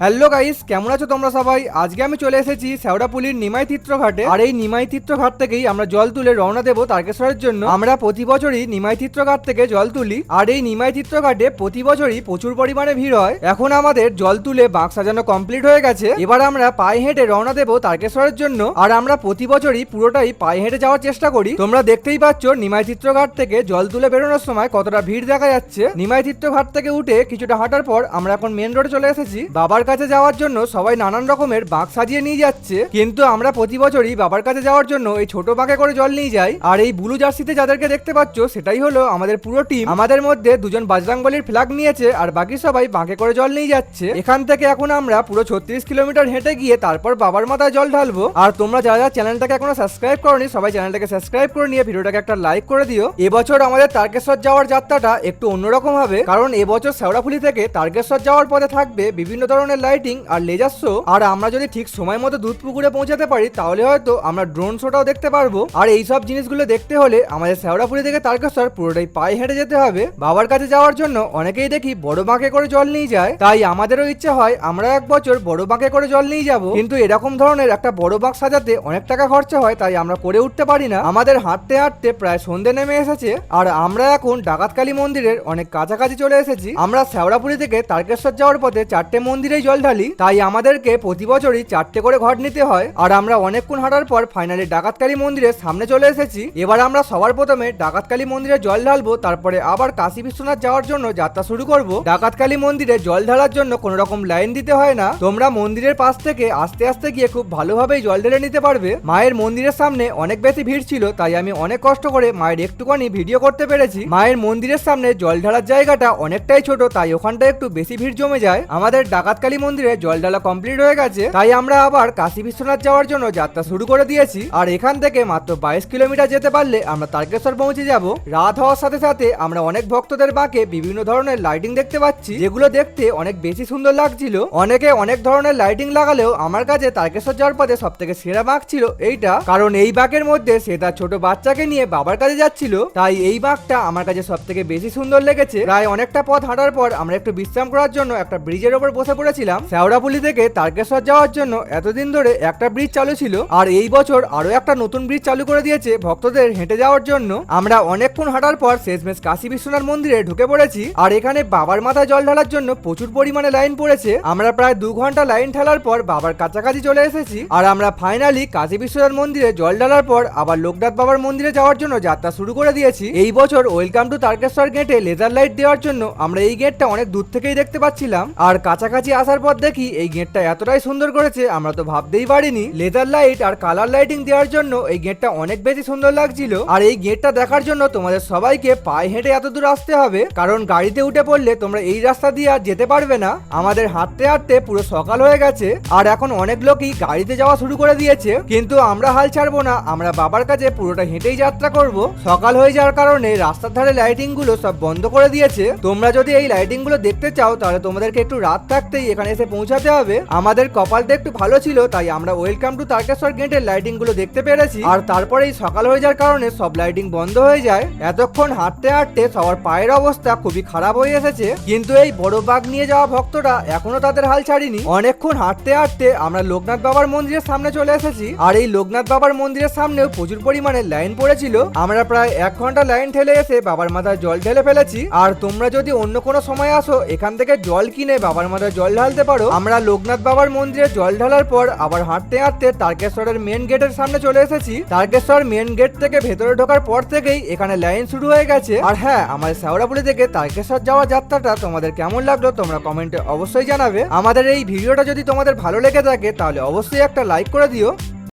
Hello guys, কেমন আছো তোমরা সবাই? আজকে আমি চলে এসেছি শেওড়াপুলির নিমাই তীর্থ ঘাটে। আর এই নিমাই তীর্থ ঘাট থেকেই আমরা জল তুলে রওনা দেবো তারকেশ্বরের জন্য। আমরা প্রতি বছরই নিমাই তীর্থ ঘাট থেকে জল তুলি। আর এই নিমাই তীর্থ ঘাটে প্রতি বছরই প্রচুর পরিমাণে ভিড় হয়। এখন আমাদের জল তুলে বাঁক সাজানো কমপ্লিট হয়ে গেছে। এবার আমরা পায়ে হেঁটে রওনা দেবো তারকেশ্বরের জন্য। আর আমরা প্রতি বছরই পুরোটাই পায়ে হেঁটে যাওয়ার চেষ্টা করি। তোমরা দেখতেই পাচ্ছ নিমাই তীর্থ ঘাট থেকে জল তুলে বেরোনোর সময় কতটা ভিড় দেখা যাচ্ছে। নিমাই তীর্থ ঘাট থেকে উঠে কিছুটা হাঁটার পর আমরা এখন মেন রোডে চলে এসেছি। বাবার কাছে যাওয়ার জন্য সবাই নানান রকমের বাঁক সাজিয়ে নিয়ে যাচ্ছে, কিন্তু আমরা প্রতি বছরই বাবার কাছে যাওয়ার জন্য এই ছোট বাঁকে করে জল নিয়ে যাই। আর এই ব্লু জার্সিতে যাদেরকে দেখতে পাচ্ছ সেটাই হলো আমাদের পুরো টিম। আমাদের মধ্যে দুজন বজরংবলীর ফ্ল্যাগ নিয়েছে আর বাকি সবাই বাঁকে করে জল নিয়ে যাচ্ছে। এখান থেকে এখন আমরা পুরো 36 কিলোমিটার হেঁটে গিয়ে তারপর বাবার মাথায় জল ঢালবো। আর তোমরা যারা চ্যানেলটাকে এখনো সাবস্ক্রাইব করনি সবাই চ্যানেলটাকে সাবস্ক্রাইব করে নিয়ে ভিডিওটাকে একটা লাইক করে দিও। এবছর আমাদের তারকেশ্বর যাওয়ার যাত্রাটা একটু অন্যরকম হবে, কারণ এবছর শেওড়াফুলি থেকে তারকেশ্বর যাওয়ার পথে থাকবে বিভিন্ন ধরনের লাইটিং আর লেজার শো। আর আমরা যদি ঠিক সময় মতো দুধ পুকুরে পৌঁছাতে পারি তাহলে হয়তো আমরা ড্রোন শোটাও দেখতে পারবো। আর এই সব জিনিসগুলো দেখতে হলে আমাদের শেওড়াফুলি থেকে তারকেশ্বর পুরোটাই পায়ে হেঁটে যেতে হবে। বাবার কাছে যাওয়ার জন্য অনেকেই দেখি বড় বাঁকে করে জল নিয়ে যায়, তাই আমাদেরও ইচ্ছে হয় আমরা এক বছর বড় বাঁকে করে জল নিয়ে যাব। কিন্তু এরকম ধরনের একটা বড় বাঁক সাজাতে অনেক টাকা খরচা হয়, তাই আমরা করে উঠতে পারি না। আমাদের হাঁটতে হাঁটতে প্রায় সন্ধে নেমে এসেছে আর আমরা এখন ডাকাতকালী মন্দিরের অনেক কাছাকাছি চলে এসেছি। আমরা শেওড়াফুলি থেকে তারকেশ্বর যাওয়ার পথে 4টে মন্দিরেই জল ঢালি, তাই আমাদেরকে প্রতি বছরই 4টে করে ঘট নিতে হয়। আর আমরা অনেকক্ষণ হাঁটার পর ফাইনালি ডাকাতকালী মন্দিরের সামনে চলে এসেছি। এবার আমরা সবার প্রথমে ডাকাতকালী মন্দিরে জল ঢালবো, তারপরে আবার কাশী বিশ্বনাথ যাওয়ার জন্য যাত্রা শুরু করব। ডাকাতকালী মন্দিরে জল ঢালার জন্য কোনো রকম লাইন দিতে হয় না, তোমরা মন্দিরের পাশ থেকে আস্তে আস্তে গিয়ে খুব ভালোভাবেই জল ঢেলে নিতে পারবে। মায়ের মন্দিরের সামনে অনেক বেশি ভিড় ছিল, তাই আমি অনেক কষ্ট করে মায়ের একটুখানি ভিডিও করতে পেরেছি। মায়ের মন্দিরের সামনে জল ঢালার জায়গাটা অনেকটাই ছোট, তাই ওখানটা একটু বেশি ভিড় জমে যায়। আমাদের ডাকাতকালী মন্দিরে জল ঢালা কমপ্লিট হয়ে গেছে, তাই আমরা আবার কাশী বিশ্বনাথ যাওয়ার জন্য যাত্রা শুরু করে দিয়েছি। আর এখান থেকে মাত্র 22 কিলোমিটার যেতে পারলে আমরা তারকেশ্বর পৌঁছে যাব। রাত হওয়ার সাথে সাথে আমরা অনেক ভক্তদের বাঁকে বিভিন্ন ধরনের লাইটিং দেখতে পাচ্ছি, যেগুলো দেখতে অনেক বেশি সুন্দর লাগছিল। অনেকে অনেক ধরনের লাইটিং লাগালেও আমার কাছে তারকেশ্বর যাওয়ার পথে সব থেকে সেরা বাঁক ছিল এইটা, কারণ এই বাঁকের মধ্যে সে তার ছোট বাচ্চাকে নিয়ে বাবার কাছে যাচ্ছিল, তাই এই বাঁকটা আমার কাছে সব থেকে বেশি সুন্দর লেগেছে। প্রায় অনেকটা পথ হাঁটার পর আমরা একটু বিশ্রাম করার জন্য একটা ব্রিজের ওপর বসে পড়েছিলাম। শেওড়াফুলি থেকে তারকেশ্বর যাওয়ার জন্য এতদিন ধরে একটা ব্রিজ চালু ছিল, আর এই বছর আরো একটা নতুন ব্রিজ চালু করে দিয়েছে ভক্তদের হেঁটে যাওয়ার জন্য। আমরা অনেকক্ষণ হাঁটার পর শেষমেশ কাশী বিশ্বনাথ মন্দিরে ঢুকে পড়েছি। আর এখানে বাবার মাথায় জল ঢালার জন্য প্রচুর পরিমাণে লাইন পড়েছে। আমরা প্রায় 2 ঘন্টা লাইন ঢালার পর বাবার কাছাকাছি চলে এসেছি। আর আমরা ফাইনালি কাশী বিশ্বনাথ মন্দিরে জল ঢালার পর আবার লোকনাথ বাবার মন্দিরে যাওয়ার জন্য যাত্রা শুরু করে দিয়েছি। এই বছর ওয়েলকাম টু তারকেশ্বর গেটে লেজার লাইট দেওয়ার জন্য আমরা এই গেটটা অনেক দূর থেকেই দেখতে পাচ্ছিলাম। আর কাছাকাছি আসার পর দেখি এই গেটটা এতটাই সুন্দর করেছে আমরা তো ভাবতেই পারিনি। লেজার লাইট আর কালার লাইটিং দেওয়ার জন্য এই গেটটা অনেক বেশি সুন্দর লাগছিল। আর এই গেটটা দেখার জন্য তোমাদের সবাইকে পায়ে হেঁটে এত দূর আসতে হবে, কারণ গাড়িতে উঠে পড়লে তোমরা এই রাস্তা দিয়ে আর যেতে পারবে না। আমাদের হাঁটতে হাঁটতে পুরো সকাল হয়ে গেছে আর এখন অনেক লোকই গাড়িতে যাওয়া শুরু করে দিয়েছে, কিন্তু আমরা হাল ছাড়বো না, আমরা বাবার কাছে পুরোটা হেঁটেই যাত্রা করব। সকাল হয়ে যাওয়ার কারণে রাস্তার ধারে লাইটিং গুলো সব বন্ধ করে দিয়েছে। তোমরা যদি এই লাইটিং গুলো দেখতে চাও তাহলে তোমাদেরকে একটু রাত থাকতেই এখানে এসে পৌঁছাতে হবে। আমাদের কপালটা একটু ভালো ছিল, তাই আমরা ওয়েলকাম টু তারকেশ্বর গেটের লাইটিং গুলো দেখতে পেরেছি। আর তারপরেই সকাল হয়ে যাওয়ার কারণে সব লাইটিং বন্ধ হয়ে যায়। এতক্ষণ হাঁটতে হাঁটতে সবার পায়ের অবস্থা খুবই খারাপ হয়ে এসেছে, কিন্তু এই বড় বাঘ নিয়ে যাওয়া ভক্তরা এখনো তাদের হাল ছাড়িনি। অনেকক্ষণ হাঁটতে হাঁটতে আমরা লোকনাথ বাবার মন্দিরের সামনে চলে এসেছি। আর এই লোকনাথ বাবার মন্দিরের সামনেও প্রচুর পরিমাণে লাইন পড়েছিল। আমরা প্রায় 1 ঘন্টা লাইন ঠেলে এসে বাবার মাথায় জল ঢেলে ফেলেছি। আর তোমরা যদি অন্য কোনো সময় আসো এখান থেকে জল কিনে বাবার মাথায় জল ঢালতে পারো। আমরা লোকনাথ বাবার মন্দিরে জল ঢালার পর আবার হাঁটতে হাঁটতে তারকেশ্বরের মেন গেটের সামনে চলে এসেছি। তারকেশ্বর মেন গেট থেকে ভেতরে ঢোকার পর থেকেই এখানে লাইন শুরু হয়ে গেছে। আর হ্যাঁ, আমাদের শেওড়াফুলি থেকে তারকেশ্বর যাওয়ার যাত্রাটা তোমাদের কেমন লাগলো তোমরা কমেন্টে অবশ্যই জানাবে। আমাদের এই ভিডিওটা যদি তোমাদের ভালো লেগে থাকে তাহলে অবশ্যই একটা লাইক করে দিও।